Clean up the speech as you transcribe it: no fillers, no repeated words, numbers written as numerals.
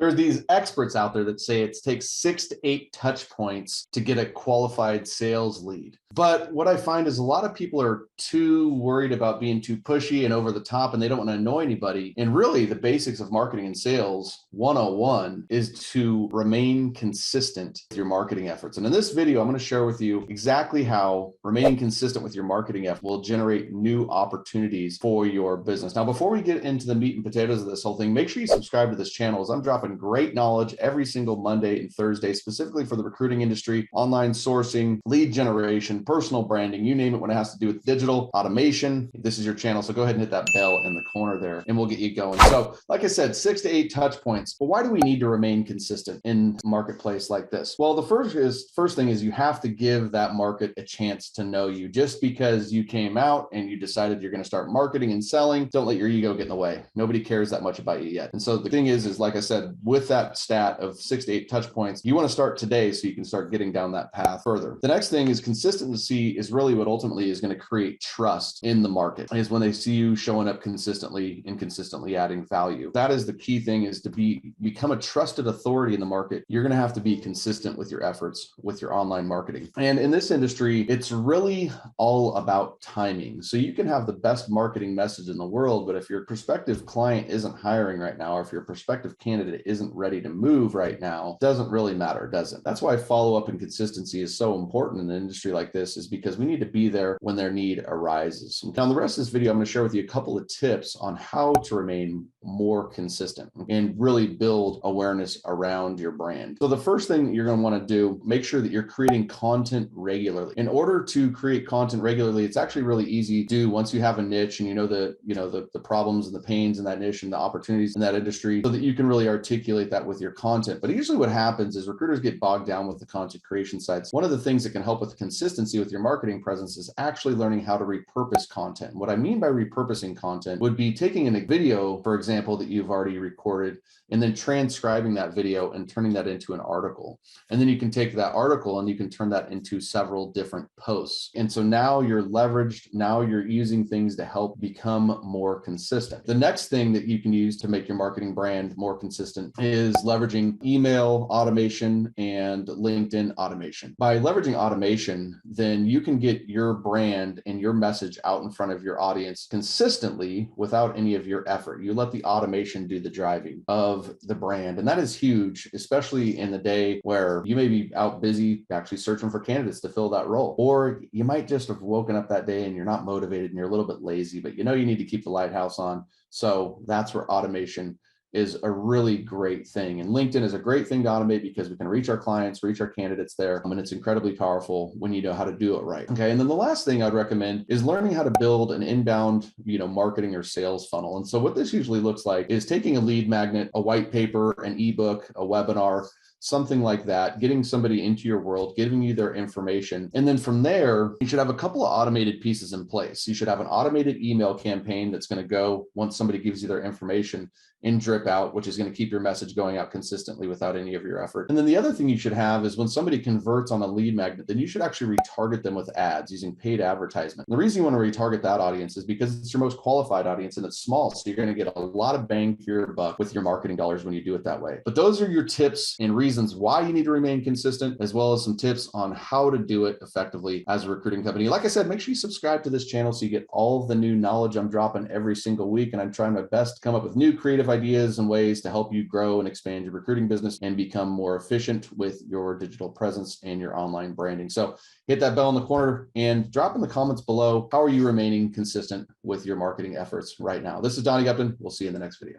There's these experts out there that say it takes 6 to 8 touch points to get a qualified sales lead. But what I find is a lot of people are too worried about being too pushy and over the top, and they don't want to annoy anybody. And really, the basics of marketing and sales 101 is to remain consistent with your marketing efforts. And in this video, I'm going to share with you exactly how remaining consistent with your marketing effort will generate new opportunities for your business. Now, before we get into the meat and potatoes of this whole thing, make sure you subscribe to this channel, as I'm dropping great knowledge every single Monday and Thursday, specifically for the recruiting industry, online sourcing, lead generation, personal branding, you name it, when it has to do with digital automation. This is your channel, so go ahead and hit that bell in the corner there and we'll get you going. So like I said, 6 to 8 touch points. But why do we need to remain consistent in a marketplace like this? Well, the first thing is you have to give that market a chance to know you. Just because you came out and you decided you're going to start marketing and selling, don't let your ego get in the way. Nobody cares that much about you yet. And so the thing is like I said, with that stat of 6 to 8 touch points, you want to start today so you can start getting down that path further. The next thing is consistency is really what ultimately is going to create trust in the market, is when they see you showing up consistently and consistently adding value. That is the key thing, is to become a trusted authority in the market. You're going to have to be consistent with your efforts with your online marketing. And in this industry, it's really all about timing. So you can have the best marketing message in the world, but if your prospective client isn't hiring right now, or if your prospective candidate isn't ready to move right now, it doesn't really matter, does it? That's why follow-up and consistency is so important in an industry like this, is because we need to be there when their need arises. Now, in the rest of this video, I'm going to share with you a couple of tips on how to remain more consistent and really build awareness around your brand. So the first thing that you're going to want to do, make sure that you're creating content regularly. In order to create content regularly, it's actually really easy to do once you have a niche and you know the problems and the pains in that niche and the opportunities in that industry, so that you can really articulate that with your content. But usually what happens is recruiters get bogged down with the content creation sites. One of the things that can help with consistency with your marketing presence is actually learning how to repurpose content. What I mean by repurposing content would be taking a video, for example, that you've already recorded, and then transcribing that video and turning that into an article. And then you can take that article and you can turn that into several different posts. And so now you're leveraged. Now you're using things to help become more consistent. The next thing that you can use to make your marketing brand more consistent is leveraging email automation and LinkedIn automation. By leveraging automation, then you can get your brand and your message out in front of your audience consistently without any of your effort. You let the automation do the driving of the brand. And that is huge, especially in the day where you may be out busy actually searching for candidates to fill that role. Or you might just have woken up that day and you're not motivated and you're a little bit lazy, but you know you need to keep the lighthouse on. So that's where automation is a really great thing. And LinkedIn is a great thing to automate because we can reach our clients, reach our candidates there. And it's incredibly powerful when you know how to do it right. Okay. And then the last thing I'd recommend is learning how to build an inbound, marketing or sales funnel. And so what this usually looks like is taking a lead magnet, a white paper, an ebook, a webinar, something like that, getting somebody into your world, giving you their information. And then from there, you should have a couple of automated pieces in place. You should have an automated email campaign that's going to go once somebody gives you their information and drip out, which is going to keep your message going out consistently without any of your effort. And then the other thing you should have is when somebody converts on a lead magnet, then you should actually retarget them with ads using paid advertisement. And the reason you want to retarget that audience is because it's your most qualified audience and it's small. So you're going to get a lot of bang for your buck with your marketing dollars when you do it that way. But those are your tips and reasons why you need to remain consistent, as well as some tips on how to do it effectively as a recruiting company. Like I said, make sure you subscribe to this channel so you get all of the new knowledge I'm dropping every single week. And I'm trying my best to come up with new creative ideas and ways to help you grow and expand your recruiting business and become more efficient with your digital presence and your online branding. So hit that bell in the corner and drop in the comments below, how are you remaining consistent with your marketing efforts right now? This is Donnie Gupton. We'll see you in the next video.